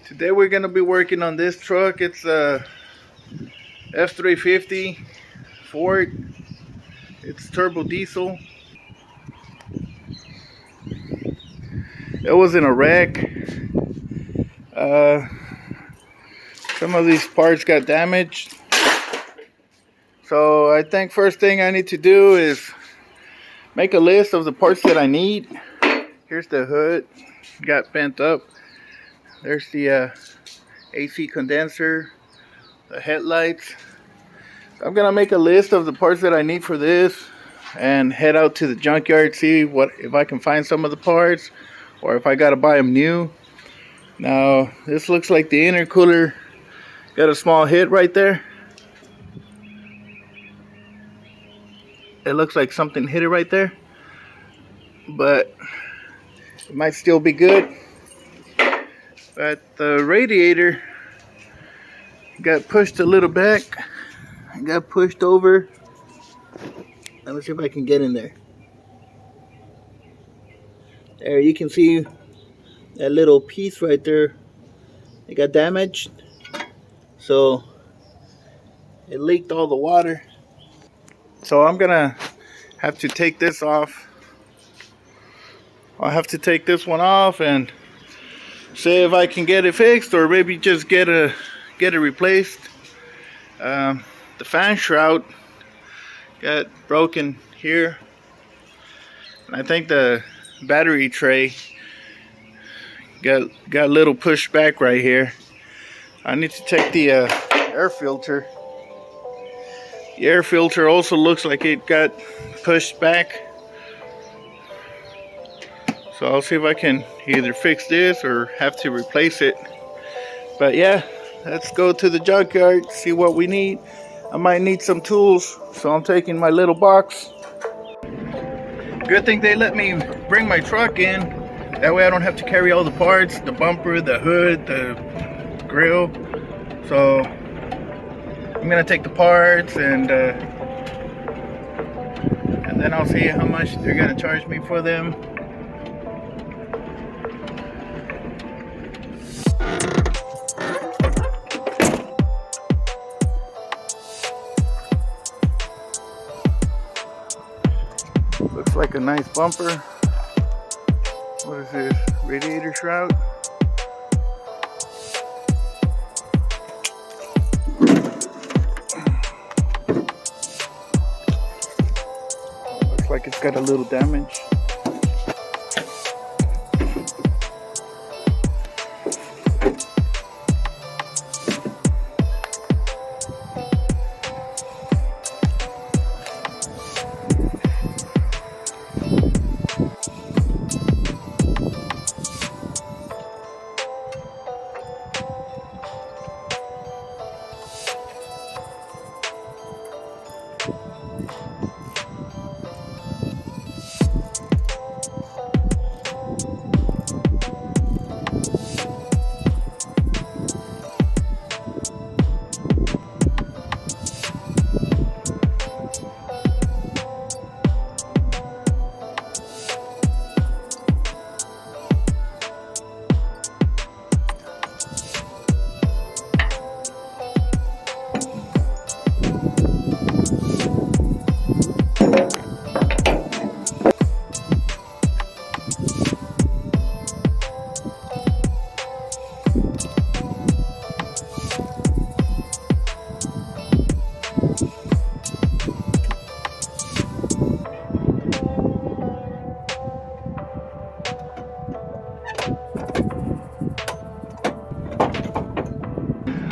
Today we're gonna be working on this truck. It's a F350 Ford. It's turbo diesel. It was in a wreck. Uh, some of these parts got damaged. So I think first thing I need to do is make a list of the parts that I need. Here's the hood, got bent up. There's the AC condenser, the headlights. I'm gonna make a list of the parts that I need for this and head out to the junkyard, see what if I can find some of the parts or if I gotta buy them new. Now this looks like the intercooler got a small hit right there. It looks like something hit it right there, but it might still be good. But the radiator got pushed a little back, got pushed over. Let me see if I can get in there. There, you can see that little piece right there. It got damaged, so it leaked all the water. So I'm gonna have to take this off. I'll have to take this one off and see if I can get it fixed, or maybe just get it replaced. The fan shroud got broken here, and I think the battery tray got a little pushed back right here. I need to take the air filter. The air filter also looks like it got pushed back. So I'll see if I can either fix this or have to replace it. But yeah, let's go to the junkyard, see what we need. I might need some tools, so I'm taking my little box. Good thing they let me bring my truck in. That way I don't have to carry all the parts, the bumper, the hood, the grill. So I'm gonna take the parts and then I'll see how much they're gonna charge me for them. Looks like a nice bumper. What is this? Radiator shroud? Looks like it's got a little damage.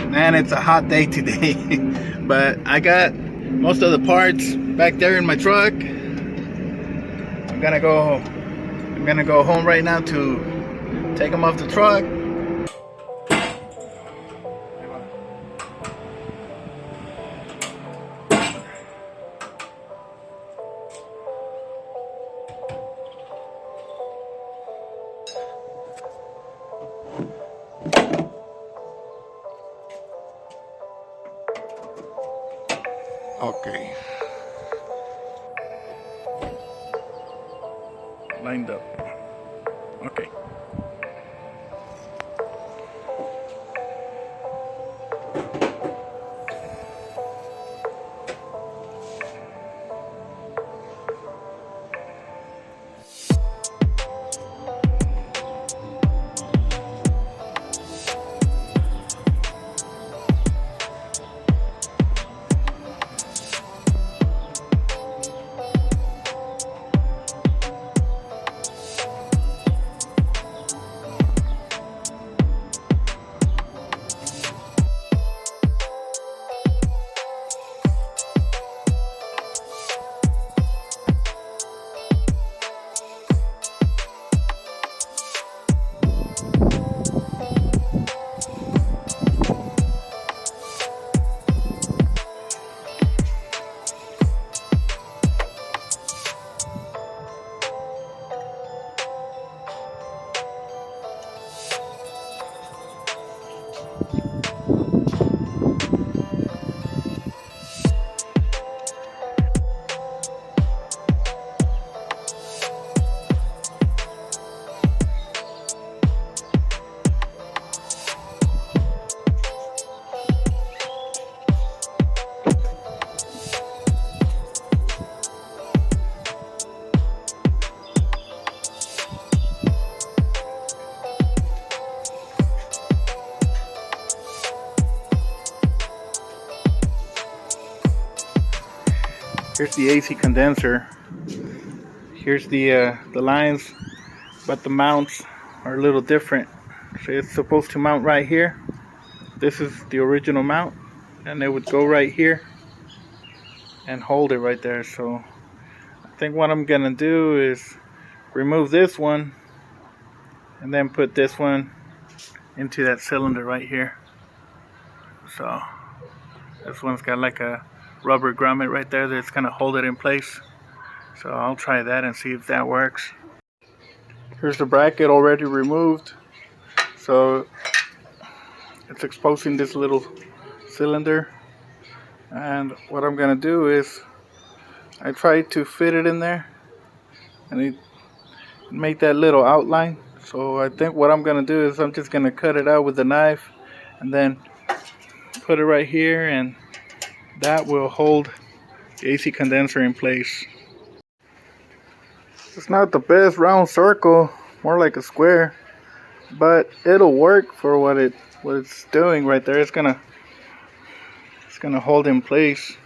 Man, it's a hot day today. But I got most of the parts back there in my truck. I'm gonna go home right now to take them off the truck. Okay. Lined up. Okay. Here's the AC condenser. Here's the lines, but the mounts are a little different. So it's supposed to mount right here. This is the original mount, and it would go right here and hold it right there. So I think what I'm gonna do is remove this one and then put this one into that cylinder right here. So this one's got like a rubber grommet right there that's gonna hold it in place. So I'll try that and see if that works. Here's the bracket already removed. So it's exposing this little cylinder. And what I'm gonna do is I tried to fit it in there and it make that little outline. So I think what I'm gonna do is I'm just gonna cut it out with a knife and then put it right here, and that will hold the AC condenser in place. It's not the best round circle, more like a square, but it'll work for what it's doing right there. It's gonna hold in place.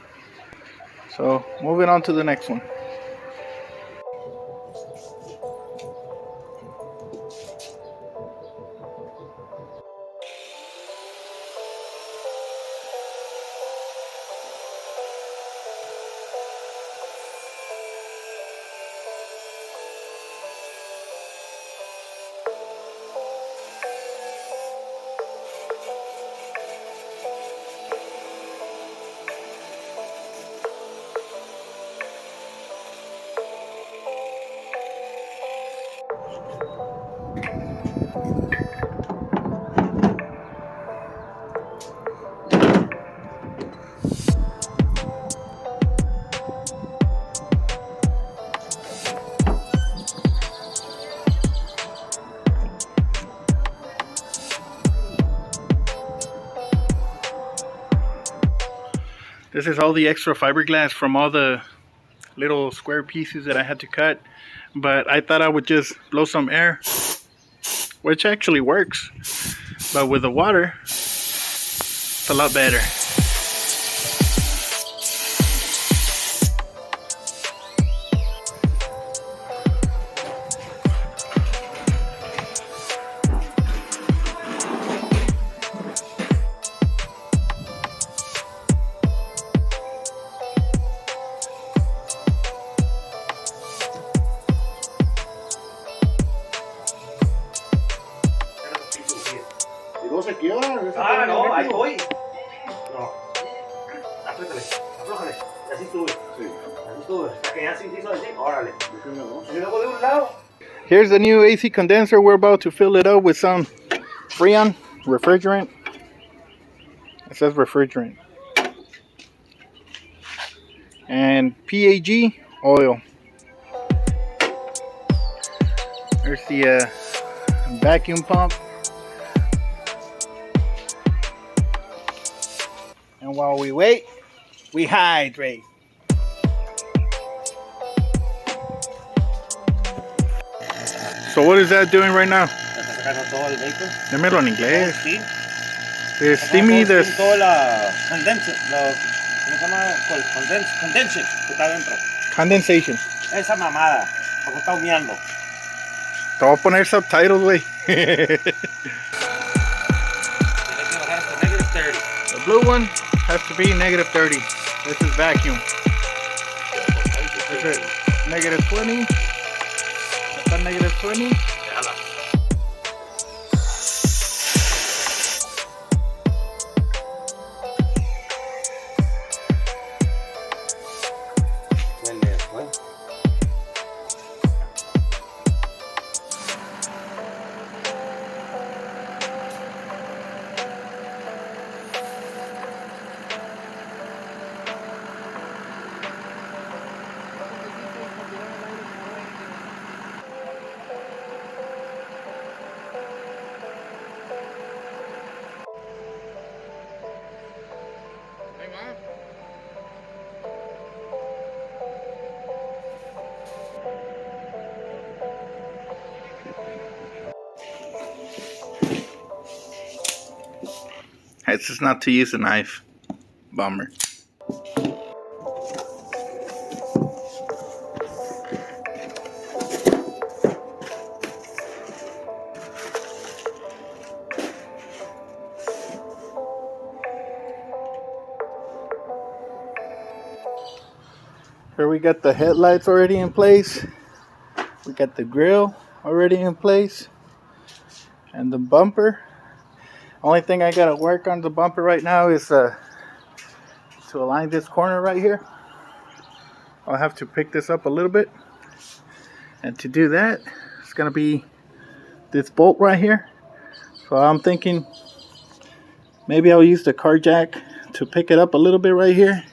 So moving on to the next one. This is all the extra fiberglass from all the little square pieces that I had to cut, but I thought I would just blow some air, which actually works, but with the water it's a lot better. No se quiebra. Ah, no, ahí voy. No. Apriétale, aflójale. Y así sube. Sí. Así sube. Hasta que ya se hizo así. Órale. Y luego de un lado. Here's the new AC condenser. We're about to fill it up with some Freon refrigerant. It says refrigerant. And PAG oil. There's the vacuum pump. And while we wait, we hydrate. So what is that doing right now? Está sacando todo el vapor. Dímelo en inglés. Sí. Steamy the... Todo la condense, ¿cómo se llama? Condense que está adentro. condensation. Esa mamada, porque está humeando. Te voy a poner subtitles, güey. Tiene que bajar hasta -30. The blue one has to be -30. This is vacuum. This is -20. Está -20. Déjala. It's just not to use a knife. Bummer. Here we got the headlights already in place. We got the grill already in place. And the bumper. Only thing I gotta work on the bumper right now is to align this corner right here. I'll have to pick this up a little bit. And to do that, it's gonna be this bolt right here. So I'm thinking maybe I'll use the car jack to pick it up a little bit right here.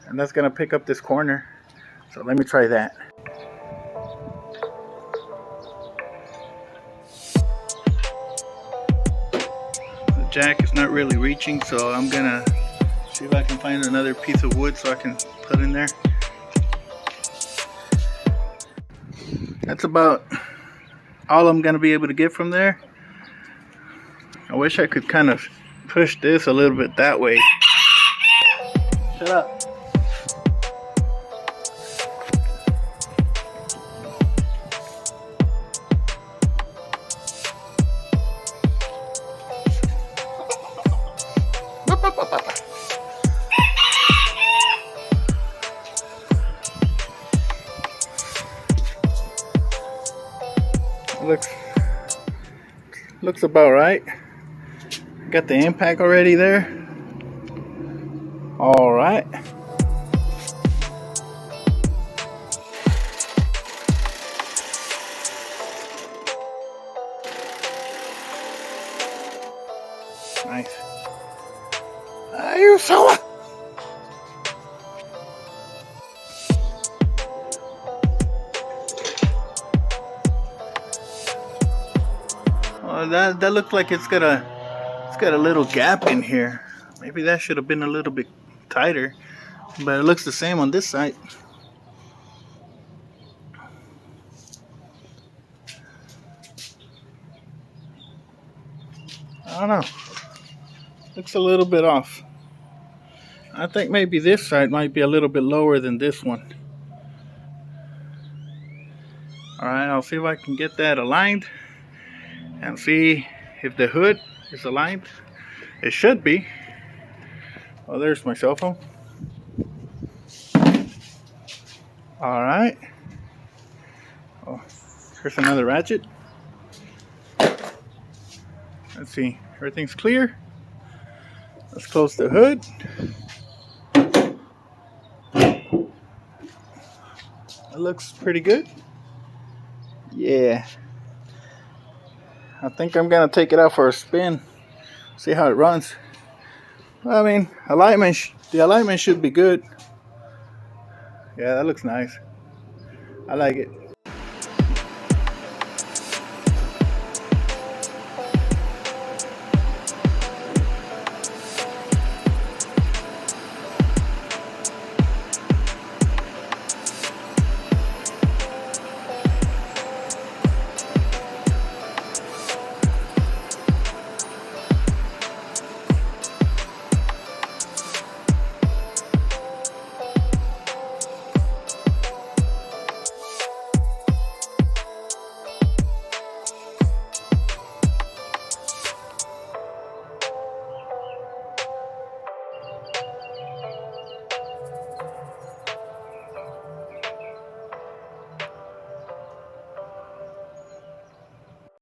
And that's gonna pick up this corner. So let me try that. The jack is not really reaching, so I'm gonna see if I can find another piece of wood so I can put in there. That's about all I'm gonna be able to get from there. I wish I could kind of push this a little bit that way. Shut up. Looks about right. Got the impact already there. All right. Nice. Are you so? Oh, that looks like it's got a little gap in here. Maybe that should have been a little bit tighter, but it looks the same on this side. I don't know. Looks a little bit off. I think maybe this side might be a little bit lower than this one. Alright, I'll see if I can get that aligned and see if the hood is aligned. It should be. Oh, there's my cell phone. Alright. Oh, here's another ratchet. Let's see. Everything's clear. Let's close the hood. It looks pretty good. Yeah. I think I'm gonna take it out for a spin. See how it runs. I mean, the alignment should be good. Yeah, that looks nice. I like it.